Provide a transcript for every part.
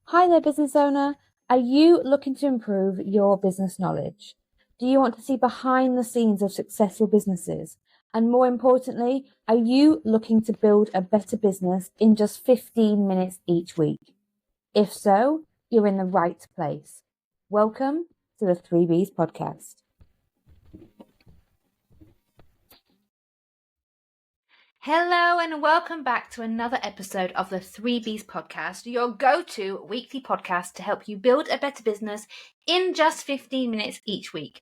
Hi there, business owner. Are you looking to improve your business knowledge? Do you want to see behind the scenes of successful businesses? And more importantly, are you looking to build a better business in just 15 minutes each week? If so, you're in the right place. Welcome to the 3Bs podcast. Hello and welcome back to another episode of the 3Bs podcast, your go-to weekly podcast to help you build a better business in just 15 minutes each week.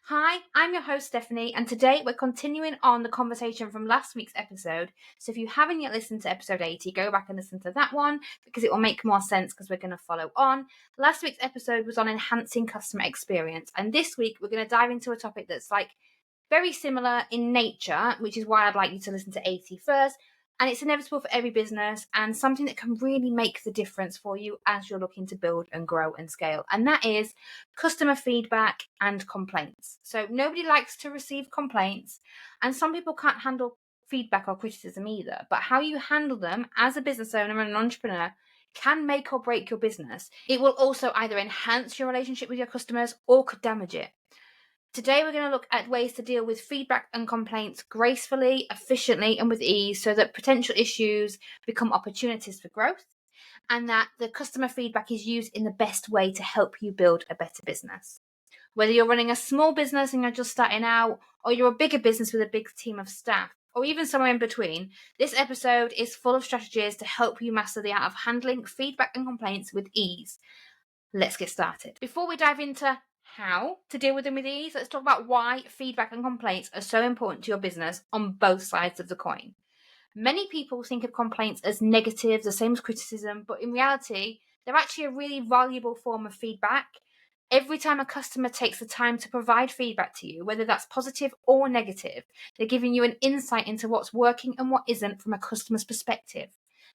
Hi, I'm your host Stephanie, and today we're continuing on the conversation from last week's episode. So if you haven't yet listened to episode 80, go back and listen to that one because it will make more sense because we're going to follow on. Last week's episode was on enhancing customer experience, and this week we're going to dive into a topic that's very similar in nature, which is why I'd like you to listen to 80 first. And it's inevitable for every business and something that can really make the difference for you as you're looking to build and grow and scale. And that is customer feedback and complaints. So nobody likes to receive complaints, and some people can't handle feedback or criticism either. But how you handle them as a business owner and an entrepreneur can make or break your business. It will also either enhance your relationship with your customers or could damage it. Today, we're going to look at ways to deal with feedback and complaints gracefully, efficiently, and with ease so that potential issues become opportunities for growth and that the customer feedback is used in the best way to help you build a better business. Whether you're running a small business and you're just starting out, or you're a bigger business with a big team of staff, or even somewhere in between, this episode is full of strategies to help you master the art of handling feedback and complaints with ease. Let's get started. Before we dive into how to deal with them with ease, let's talk about why feedback and complaints are so important to your business on both sides of the coin. Many people think of complaints as negative, the same as criticism, but in reality, they're actually a really valuable form of feedback. Every time a customer takes the time to provide feedback to you, whether that's positive or negative, they're giving you an insight into what's working and what isn't from a customer's perspective.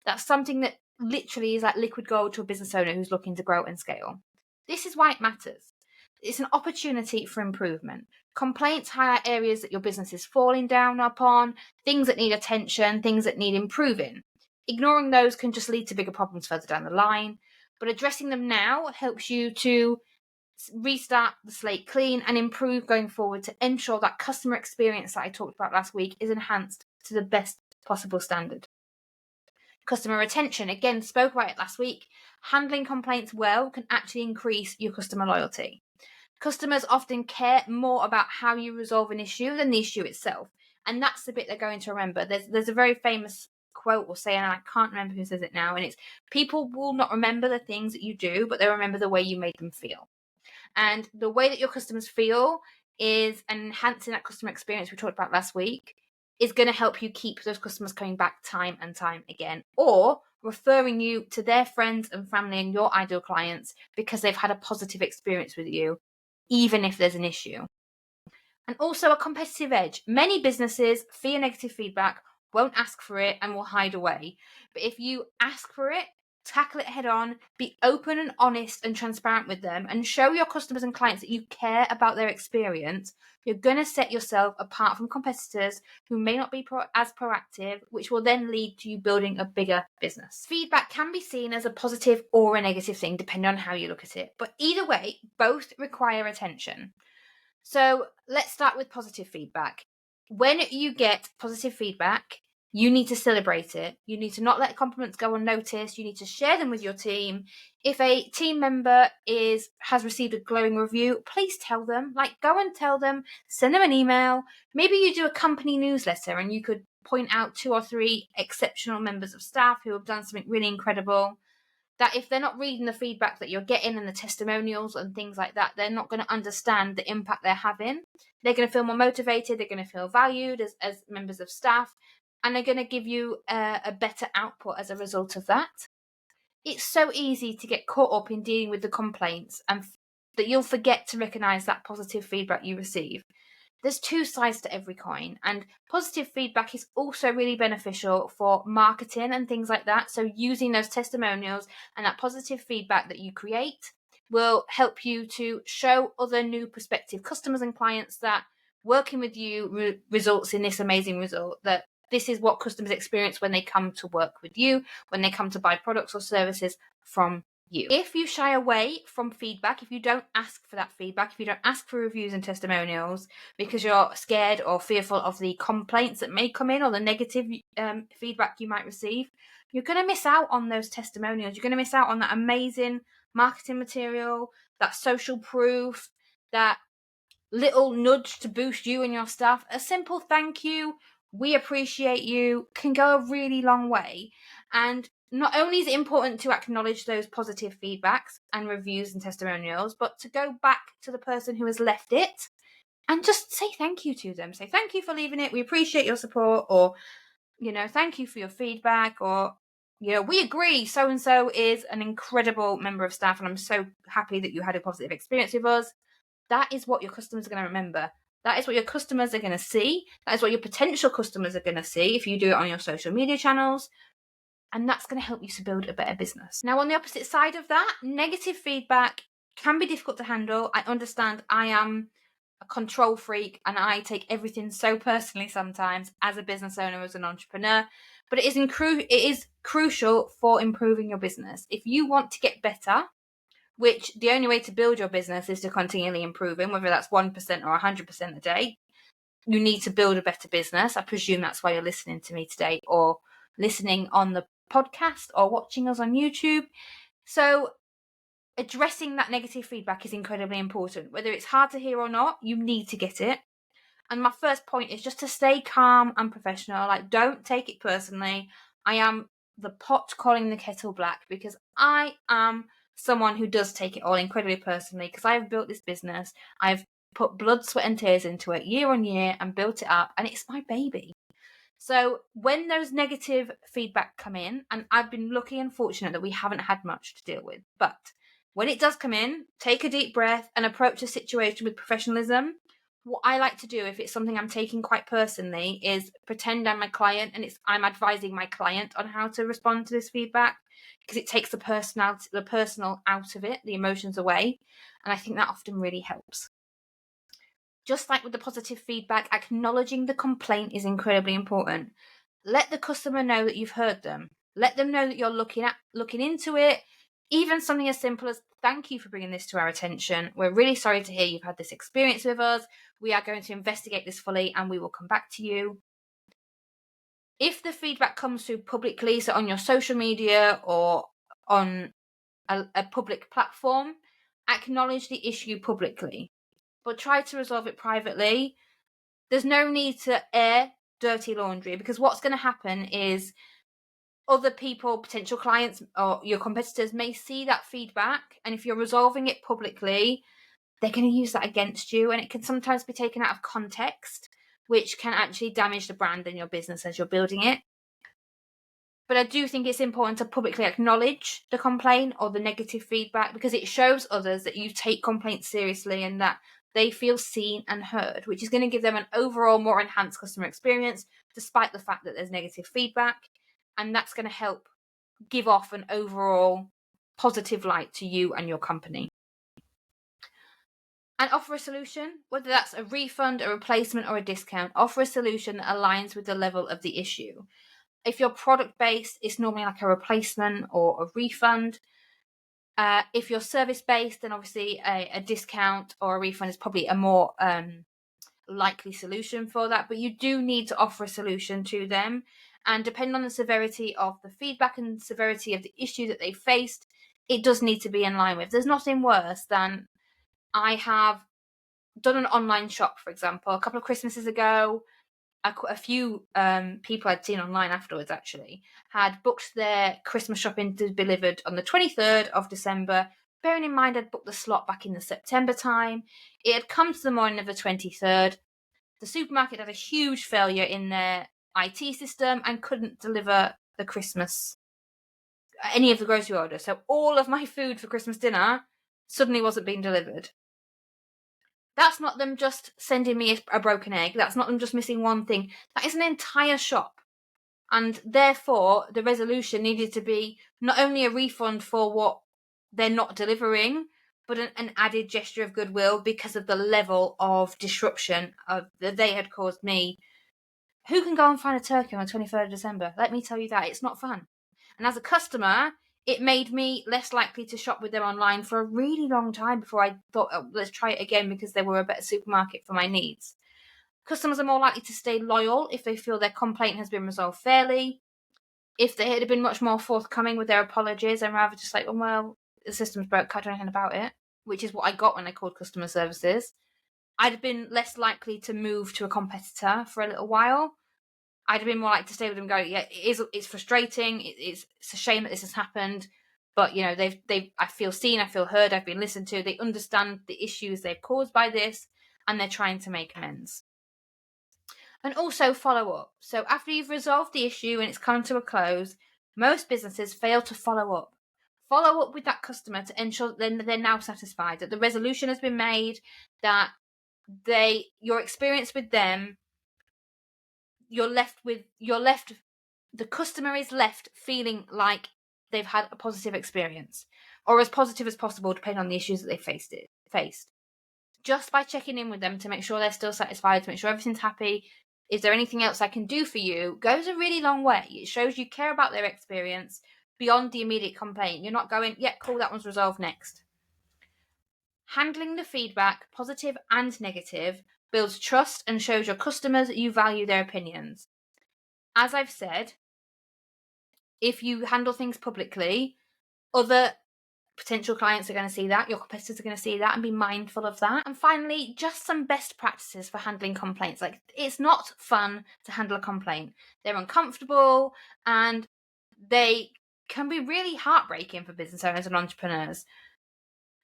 That's something that literally is like liquid gold to a business owner who's looking to grow and scale. This is why it matters. It's an opportunity for improvement. Complaints highlight areas that your business is falling down upon, things that need attention, things that need improving. Ignoring those can just lead to bigger problems further down the line, but addressing them now helps you to restart the slate clean and improve going forward to ensure that customer experience that I talked about last week is enhanced to the best possible standard. Customer retention, again, spoke about it last week. Handling complaints well can actually increase your customer loyalty. Customers often care more about how you resolve an issue than the issue itself. And that's the bit they're going to remember. There's a very famous quote or saying, and I can't remember who says it now, and it's people will not remember the things that you do, but they'll remember the way you made them feel. And the way that your customers feel is enhancing that customer experience we talked about last week is going to help you keep those customers coming back time and time again, or referring you to their friends and family and your ideal clients because they've had a positive experience with you, even if there's an issue. And also a competitive edge. Many businesses fear negative feedback, won't ask for it, and will hide away. But if you ask for it, tackle it head on, be open and honest and transparent with them, and show your customers and clients that you care about their experience, you're going to set yourself apart from competitors who may not be as proactive, which will then lead to you building a bigger business. Feedback can be seen as a positive or a negative thing, depending on how you look at it. But either way, both require attention. So let's start with positive feedback. When you get positive feedback, you need to celebrate it. You need to not let compliments go unnoticed. You need to share them with your team. If a team member has received a glowing review, please tell them. Go and tell them, send them an email. Maybe you do a company newsletter and you could point out 2 or 3 exceptional members of staff who have done something really incredible. That if they're not reading the feedback that you're getting and the testimonials and things like that, they're not going to understand the impact they're having. They're going to feel more motivated. They're going to feel valued as members of staff, and they're going to give you a better output as a result of that. It's so easy to get caught up in dealing with the complaints and that you'll forget to recognize that positive feedback you receive. There's 2 sides to every coin, and positive feedback is also really beneficial for marketing and things like that. So using those testimonials and that positive feedback that you create will help you to show other new prospective customers and clients that working with you results in this amazing result, that this is what customers experience when they come to work with you, when they come to buy products or services from you. If you shy away from feedback, if you don't ask for that feedback, if you don't ask for reviews and testimonials because you're scared or fearful of the complaints that may come in or the negative feedback you might receive, you're going to miss out on those testimonials. You're going to miss out on that amazing marketing material, that social proof, that little nudge to boost you and your staff. A simple thank you, we appreciate you, can go a really long way. And not only is it important to acknowledge those positive feedbacks and reviews and testimonials, but to go back to the person who has left it and just say thank you to them. Say thank you for leaving it, we appreciate your support, or thank you for your feedback, or we agree so and so is an incredible member of staff and I'm so happy that you had a positive experience with us. That is what your customers are going to remember. That is what your customers are going to see. That is what your potential customers are going to see if you do it on your social media channels. And that's going to help you to build a better business. Now, on the opposite side of that, negative feedback can be difficult to handle. I understand. I am a control freak and I take everything so personally sometimes as a business owner, as an entrepreneur. But it is crucial for improving your business. If you want to get better, which the only way to build your business is to continually improving, whether that's 1% or 100% a day, you need to build a better business. I presume that's why you're listening to me today, or listening on the podcast, or watching us on YouTube. So addressing that negative feedback is incredibly important. Whether it's hard to hear or not, you need to get it. And my first point is just to stay calm and professional. Like, don't take it personally. I am the pot calling the kettle black, because I am someone who does take it all incredibly personally, because I have built this business. I've put blood, sweat and tears into it year on year and built it up, and it's my baby. So when those negative feedback come in, and I've been lucky and fortunate that we haven't had much to deal with, but when it does come in, take a deep breath and approach the situation with professionalism. What I like to do, if it's something I'm taking quite personally, is pretend I'm my client and I'm advising my client on how to respond to this feedback, because it takes the personal out of it, the emotions away, and I think that often really helps. Just like with the positive feedback, acknowledging the complaint is incredibly important. Let the customer know that you've heard them. Let them know that you're looking into it. Even something as simple as, thank you for bringing this to our attention. We're really sorry to hear you've had this experience with us. We are going to investigate this fully and we will come back to you. If the feedback comes through publicly, so on your social media or on a public platform, acknowledge the issue publicly, but try to resolve it privately. There's no need to air dirty laundry, because what's going to happen is other people, potential clients or your competitors, may see that feedback, and if you're resolving it publicly, they're going to use that against you, and it can sometimes be taken out of context, which can actually damage the brand and your business as you're building it. But I do think it's important to publicly acknowledge the complaint or the negative feedback, because it shows others that you take complaints seriously and that they feel seen and heard, which is going to give them an overall more enhanced customer experience, despite the fact that there's negative feedback. And that's going to help give off an overall positive light to you and your company. And offer a solution, whether that's a refund, a replacement, or a discount. Offer a solution that aligns with the level of the issue. If you're product-based, it's normally like a replacement or a refund. If you're service-based, then obviously a discount or a refund is probably a more likely solution for that. But you do need to offer a solution to them. And depending on the severity of the feedback and severity of the issue that they faced, it does need to be in line with. There's nothing worse than, I have done an online shop, for example, a couple of Christmases ago. A few people I'd seen online afterwards actually had booked their Christmas shopping to be delivered on the 23rd of December. Bearing in mind I'd booked the slot back in the September time. It had come to the morning of the 23rd. The supermarket had a huge failure in their IT system and couldn't deliver the Christmas, any of the grocery orders. So all of my food for Christmas dinner suddenly wasn't being delivered. That's not them just sending me a broken egg. That's not them just missing one thing. That is an entire shop. And therefore, the resolution needed to be not only a refund for what they're not delivering, but an added gesture of goodwill because of the level of disruption that they had caused me. Who can go and find a turkey on the 23rd of December? Let me tell you that. It's not fun. And as a customer, It made me less likely to shop with them online for a really long time before I thought, oh, let's try it again because they were a better supermarket for my needs. Customers are more likely to stay loyal if they feel their complaint has been resolved fairly. If they had been much more forthcoming with their apologies and rather just like, oh, well, the system's broke, can't do anything about it, which is what I got when I called customer services, I'd have been less likely to move to a competitor for a little while. I'd have been more likely to stay with them and go, yeah, it's frustrating. It's a shame that this has happened. But, you know, I feel seen, I feel heard, I've been listened to. They understand the issues they've caused by this, and they're trying to make amends. And also follow up. So after you've resolved the issue and it's come to a close, most businesses fail to follow up. Follow up with that customer to ensure that they're now satisfied, that the resolution has been made, that your experience with them, the customer is left feeling like they've had a positive experience, or as positive as possible, depending on the issues that they faced. Just by checking in with them to make sure they're still satisfied, to make sure everything's happy, is there anything else I can do for you, goes a really long way. It shows you care about their experience beyond the immediate complaint. You're not going, yeah, cool, that one's resolved, next. Handling the feedback, positive and negative, builds trust and shows your customers that you value their opinions. As I've said, if you handle things publicly, other potential clients are going to see that, your competitors are going to see that, and be mindful of that. And finally, just some best practices for handling complaints. Like, it's not fun to handle a complaint. They're uncomfortable and they can be really heartbreaking for business owners and entrepreneurs.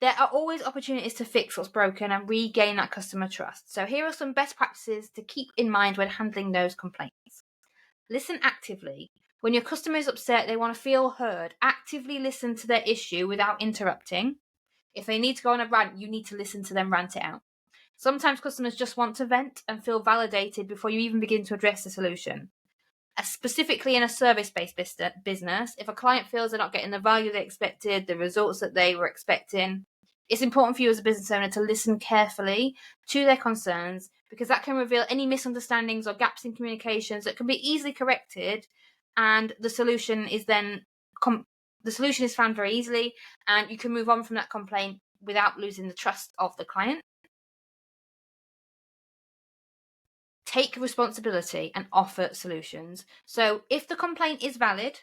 There are always opportunities to fix what's broken and regain that customer trust. So here are some best practices to keep in mind when handling those complaints. Listen actively. When your customer is upset, they want to feel heard. Actively listen to their issue without interrupting. If they need to go on a rant, you need to listen to them rant it out. Sometimes customers just want to vent and feel validated before you even begin to address the solution. Specifically in a service-based business, if a client feels they're not getting the value they expected, the results that they were expecting, it's important for you as a business owner to listen carefully to their concerns, because that can reveal any misunderstandings or gaps in communications that can be easily corrected, and the solution is then found very easily, and you can move on from that complaint without losing the trust of the client. Take responsibility and offer solutions. So if the complaint is valid,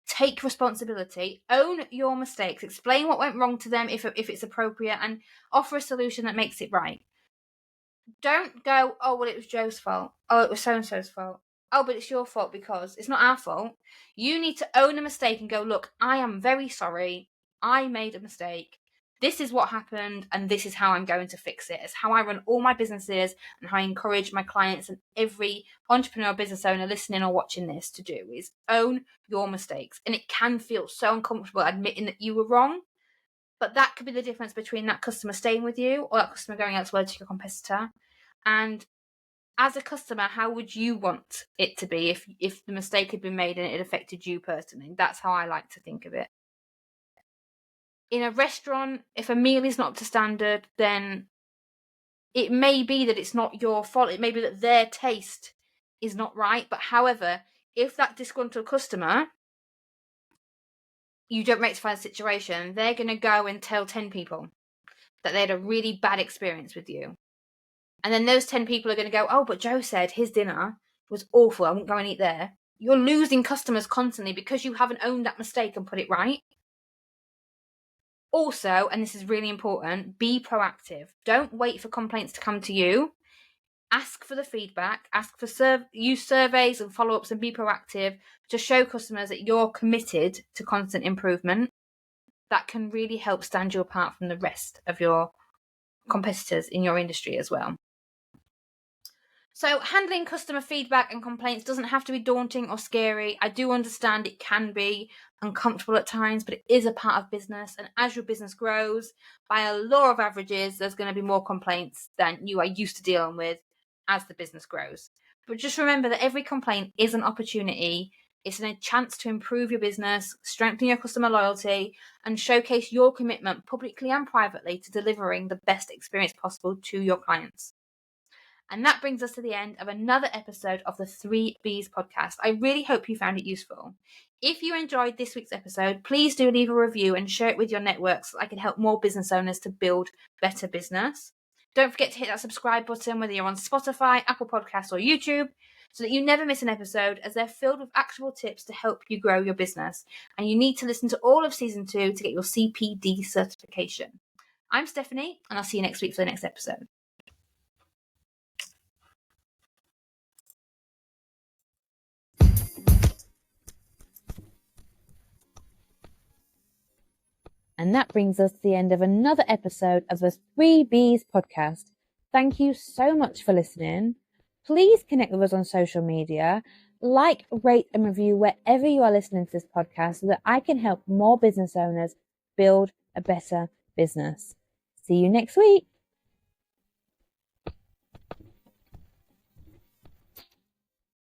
take responsibility, own your mistakes, explain what went wrong to them if it's appropriate, and offer a solution that makes it right. Don't go, oh, well, it was Joe's fault. Oh, it was so-and-so's fault. Oh, but it's your fault, because it's not our fault. You need to own a mistake and go, look, I am very sorry. I made a mistake. This is what happened, and this is how I'm going to fix it. It's how I run all my businesses and how I encourage my clients and every entrepreneur business owner listening or watching this to do, is own your mistakes. And it can feel so uncomfortable admitting that you were wrong, but that could be the difference between that customer staying with you or that customer going elsewhere to your competitor. And as a customer, how would you want it to be if the mistake had been made and it affected you personally? That's how I like to think of it. In a restaurant, if a meal is not up to standard, then it may be that it's not your fault. It may be that their taste is not right. But however, if that disgruntled customer, you don't rectify the situation, they're going to go and tell 10 people that they had a really bad experience with you. And then those 10 people are going to go, oh, but Joe said his dinner was awful, I won't go and eat there. You're losing customers constantly because you haven't owned that mistake and put it right. Also, and this is really important, be proactive. Don't wait for complaints to come to you. Ask for the feedback, use surveys and follow-ups, and be proactive to show customers that you're committed to constant improvement. That can really help stand you apart from the rest of your competitors in your industry as well. So handling customer feedback and complaints doesn't have to be daunting or scary. I do understand it can be uncomfortable at times, but it is a part of business. And as your business grows, by a law of averages, there's going to be more complaints than you are used to dealing with as the business grows. But just remember that every complaint is an opportunity. It's a chance to improve your business, strengthen your customer loyalty, and showcase your commitment publicly and privately to delivering the best experience possible to your clients. And that brings us to the end of another episode of the 3Bs podcast. I really hope you found it useful. If you enjoyed this week's episode, please do leave a review and share it with your network so I can help more business owners to build better business. Don't forget to hit that subscribe button, whether you're on Spotify, Apple Podcasts, or YouTube, so that you never miss an episode, as they're filled with actionable tips to help you grow your business. And you need to listen to all of season 2 to get your CPD certification. I'm Stephanie, and I'll see you next week for the next episode. And that brings us to the end of another episode of the 3Bs podcast. Thank you so much for listening. Please connect with us on social media, like, rate and review wherever you are listening to this podcast so that I can help more business owners build a better business. See you next week.